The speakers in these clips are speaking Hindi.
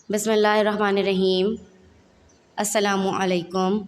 बिस्मिल्लाहिर्रहमानिर्रहीम। अस्सलामुअलैकुम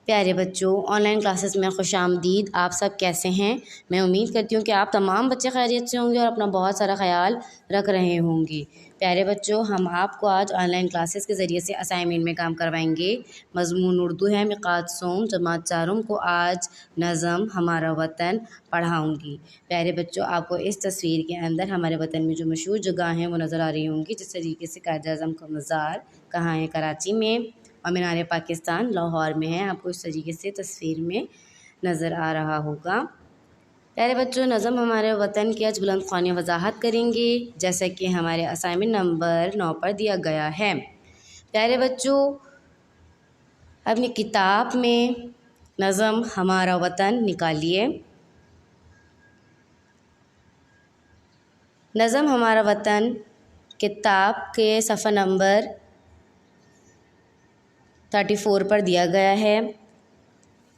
प्यारे बच्चों, ऑनलाइन क्लासेस में खुशामदीद। आप सब कैसे हैं? मैं उम्मीद करती हूँ कि आप तमाम बच्चे खैरियत से होंगे और अपना बहुत सारा ख्याल रख रहे होंगे। प्यारे बच्चों, हम आपको आज ऑनलाइन क्लासेस के ज़रिए से असाइनमेंट में काम करवाएंगे। मज़मून उर्दू है, मिक़ात सोम जमात चारों को आज नज़म हमारा वतन पढ़ाऊँगी। प्यारे बच्चों, आपको इस तस्वीर के अंदर हमारे वतन में जो मशहूर जगह हैं वो नज़र आ रही होंगी। जिस तरीके से कायद-ए-आज़म का मज़ार कहाँ है? कराची में, और मीनार पाकिस्तान लाहौर में है। आपको इस तरीके से तस्वीर में नज़र आ रहा होगा। प्यारे बच्चों, नज़म हमारे वतन की आज बुलंद ख़्वानी वजाहत करेंगे, जैसा कि हमारे असाइनमेंट नंबर 9 पर दिया गया है। प्यारे बच्चों, अपनी किताब में नज़म हमारा वतन निकालिए। नज़म हमारा वतन किताब के सफ़ा नंबर 34 पर दिया गया है।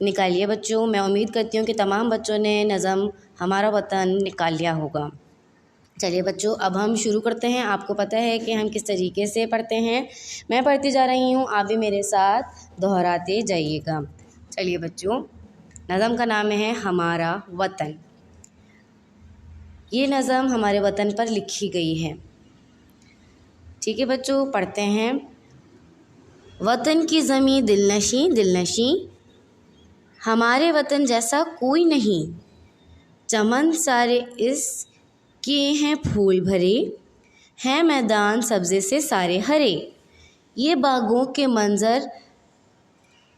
निकालिए बच्चों। मैं उम्मीद करती हूँ कि तमाम बच्चों ने नज़म हमारा वतन निकाल लिया होगा। चलिए बच्चों, अब हम शुरू करते हैं। आपको पता है कि हम किस तरीके से पढ़ते हैं। मैं पढ़ती जा रही हूँ, आप भी मेरे साथ दोहराते जाइएगा। चलिए बच्चों, नज़म का नाम है हमारा वतन। ये नज़म हमारे वतन पर लिखी गई है। ठीक है बच्चों, पढ़ते हैं। वतन की ज़मीं दिलनशी दिलनशी, हमारे वतन जैसा कोई नहीं। चमन सारे इसके हैं फूल भरे, हैं मैदान सब्ज़े से सारे हरे। ये बागों के मंज़र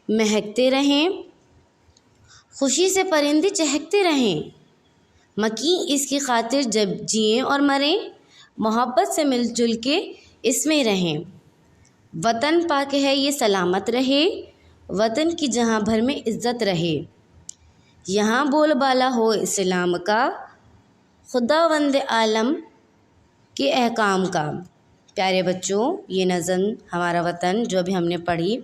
महकते रहें, खुशी से परिंदे चहकते रहें। मकी इसकी खातिर जब जिएं और मरें, मोहब्बत से मिलजुल के इसमें रहें। वतन पाक है ये सलामत रहे, वतन की जहाँ भर में इज़्ज़त रहे। यहाँ बोलबाला हो इस्लाम का, खुदावंद आलम के अहकाम का। प्यारे बच्चों, ये नज़म हमारा वतन जो अभी हमने पढ़ी,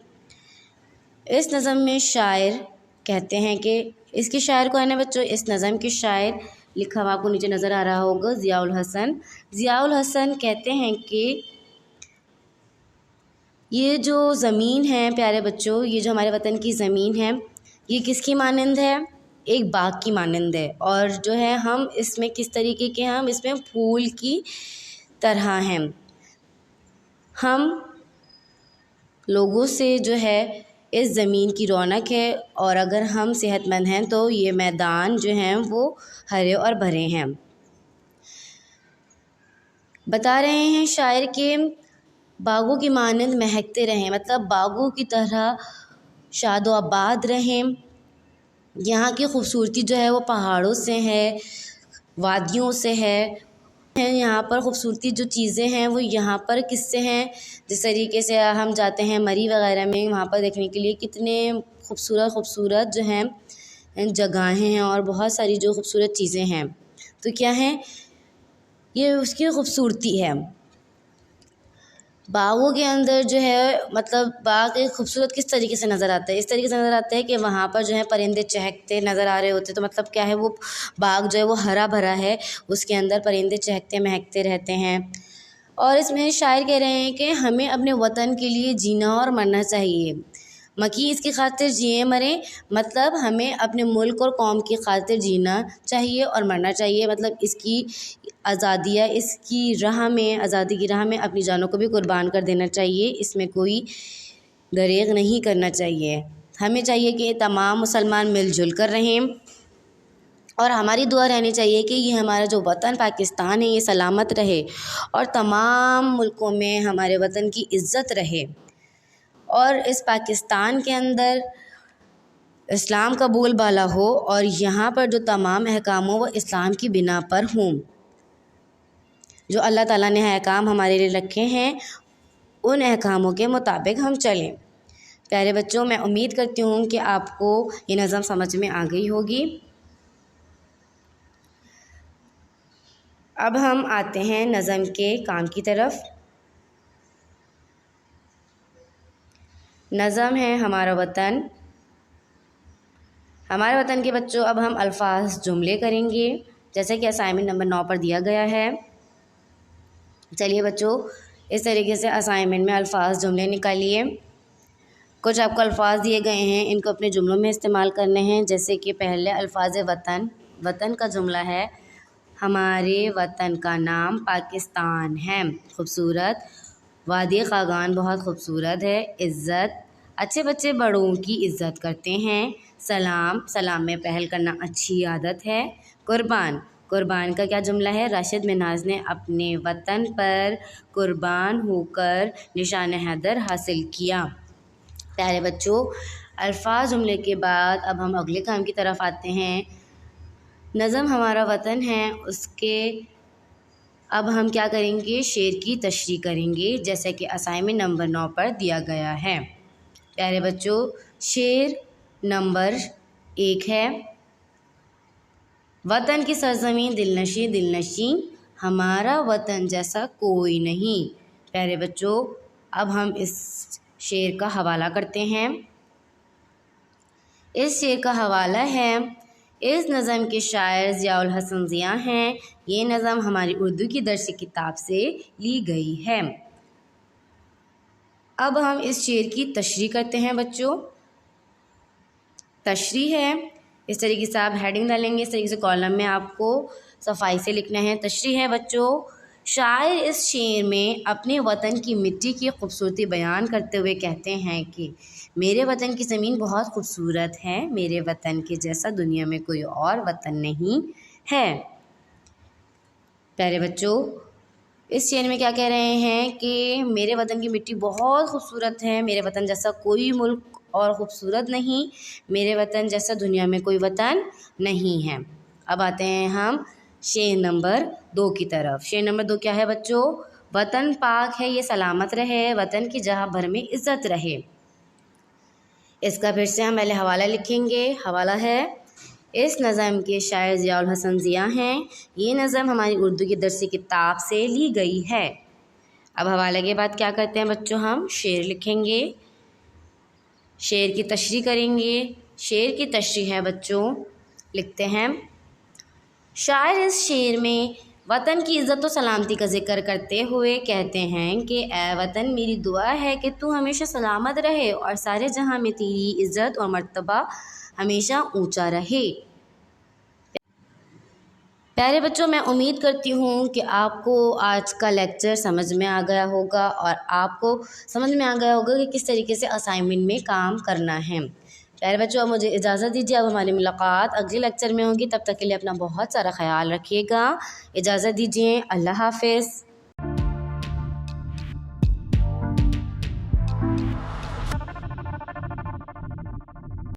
इस नज़म में शायर कहते हैं कि इसके शायर को है ना बच्चों, इस नज़म के शायर लिखा हुआ आपको नीचे नज़र आ रहा होगा, ज़ियाउल हसन। ज़ियाउल हसन कहते हैं कि ये जो ज़मीन है प्यारे बच्चों, ये जो हमारे वतन की ज़मीन है, ये किसकी मानंद है? एक बाग की मानंद है। और जो है हम इसमें किस तरीके के, हम इसमें फूल की तरह हैं। हम लोगों से जो है इस ज़मीन की रौनक है, और अगर हम सेहतमंद हैं तो ये मैदान जो हैं वो हरे और भरे हैं। बता रहे हैं शायर के बागों की मानंद महकते रहें, मतलब बागों की तरह शादो आबाद रहें। यहाँ की खूबसूरती जो है वो पहाड़ों से है, वादियों से है। यहाँ पर खूबसूरती जो चीज़ें हैं वो यहाँ पर किससे हैं? जिस तरीके से हम जाते हैं मरी वगैरह में, वहाँ पर देखने के लिए कितने खूबसूरत खूबसूरत जो हैं जगहें हैं और बहुत सारी जो खूबसूरत चीज़ें हैं। तो क्या है? ये उसकी खूबसूरती है। बागों के अंदर जो है, मतलब बाग एक खूबसूरत किस तरीके से नज़र आता है? इस तरीके से नज़र आता है कि वहाँ पर जो है परिंदे चहकते नज़र आ रहे होते। तो मतलब क्या है, वो बाग जो है वो हरा भरा है, उसके अंदर परिंदे चहकते महकते रहते हैं। और इसमें शायर कह रहे हैं कि हमें अपने वतन के लिए जीना और मरना चाहिए। मकी इसकी खातिर जिए मरें, मतलब हमें अपने मुल्क और कौम की खातिर जीना चाहिए और मरना चाहिए। मतलब इसकी आज़ादियाँ, इसकी राह में, आज़ादी की राह में अपनी जानों को भी कुर्बान कर देना चाहिए। इसमें कोई दरेग नहीं करना चाहिए। हमें चाहिए कि तमाम मुसलमान मिलजुल कर रहें, और हमारी दुआ रहनी चाहिए कि ये हमारा जो वतन पाकिस्तान है ये सलामत रहे, और तमाम मुल्कों में हमारे वतन की इज़्ज़त रहे, और इस पाकिस्तान के अंदर इस्लाम का बोलबाला हो, और यहाँ पर जो तमाम अहकाम हो वो इस्लाम की बिना पर हों। जो अल्लाह ताला ने अहकाम हमारे लिए रखे हैं, उन अहकामों के मुताबिक हम चलें। प्यारे बच्चों, मैं उम्मीद करती हूँ कि आपको ये नज़म समझ में आ गई होगी। अब हम आते हैं नज़म के काम की तरफ। नज़म है हमारा वतन। हमारे वतन के बच्चों, अब हम अल्फाज जुमले करेंगे, जैसे कि असाइनमेंट नंबर 9 पर दिया गया है। चलिए बच्चों, इस तरीके से असाइनमेंट में अल्फाज जुमले निकालिए। कुछ आपको अल्फाज दिए गए हैं, इनको अपने जुमलों में इस्तेमाल करने हैं। जैसे कि पहले अल्फाज वतन। वतन का जुमला है, हमारे वतन का नाम पाकिस्तान है। खूबसूरत, वादी खागान बहुत खूबसूरत है। इज़्ज़त, अच्छे बच्चे बड़ों की इज़्ज़त करते हैं। सलाम, सलाम में पहल करना अच्छी आदत है। कुर्बान, कुर्बान का क्या जुमला है, राशिद मिन्हाज ने अपने वतन पर कुर्बान होकर निशान हैदर हासिल किया। प्यारे बच्चों, अल्फाज जुमले के बाद अब हम अगले काम की तरफ आते हैं। नज़म हमारा वतन है, उसके अब हम क्या करेंगे, शेर की तशरीह करेंगे, जैसे कि असाइनमेंट नंबर 9 पर दिया गया है। प्यारे बच्चों, शेर नंबर 1 है, वतन की सरजमीं दिलनशी दिलनशी, हमारा वतन जैसा कोई नहीं। प्यारे बच्चों, अब हम इस शेर का हवाला करते हैं। इस शेर का हवाला है, इस नज़म के शायर ज़ियाउल हसन ज़िया हैं। ये नज़म हमारी उर्दू की दरसी किताब से ली गई है। अब हम इस शेर की तशरीह करते हैं बच्चों। तशरीह है, इस तरीके से आप हेडिंग डालेंगे, इस तरीके से कॉलम में आपको सफाई से लिखना है। तशरीह है बच्चों, शायर इस शेर में अपने वतन की मिट्टी की खूबसूरती बयान करते हुए कहते हैं कि मेरे वतन की ज़मीन बहुत खूबसूरत है, मेरे वतन के जैसा दुनिया में कोई और वतन नहीं है। प्यारे बच्चों, इस शेर में क्या कह रहे हैं कि मेरे वतन की मिट्टी बहुत खूबसूरत है, मेरे वतन जैसा कोई मुल्क और ख़ूबसूरत नहीं, मेरे वतन जैसा दुनिया में कोई वतन नहीं है। अब आते हैं हम शेर नंबर 2 की तरफ। शेर नंबर 2 क्या है बच्चों, वतन पाक है ये सलामत रहे, वतन की जहाँ भर में इज़्ज़त रहे। इसका फिर से हम पहले हवाला लिखेंगे। हवाला है, इस नज़म के शायर ज़ियाउल हसन ज़िया हैं। ये नज़म हमारी उर्दू की दरसी किताब से ली गई है। अब हवाले के बाद क्या करते हैं बच्चों, हम शेर लिखेंगे, शेर की तशरीह करेंगे। शेर की तशरीह है बच्चों, लिखते हैं, शायर इस शेर में वतन की इज़्ज़त व सलामती का ज़िक्र करते हुए कहते हैं कि ए वतन, मेरी दुआ है कि तू हमेशा सलामत रहे और सारे जहां में तेरी इज़्ज़त और मर्तबा हमेशा ऊंचा रहे। प्यारे बच्चों, मैं उम्मीद करती हूँ कि आपको आज का लेक्चर समझ में आ गया होगा और आपको समझ में आ गया होगा कि किस तरीके से असाइनमेंट में काम करना है। प्यारे बच्चों, अब मुझे इजाज़त दीजिए। अब हमारी मुलाकात अगले लेक्चर में होगी। तब तक के लिए अपना बहुत सारा ख्याल रखिएगा। इजाज़त दीजिए। अल्लाह हाफ़िज़।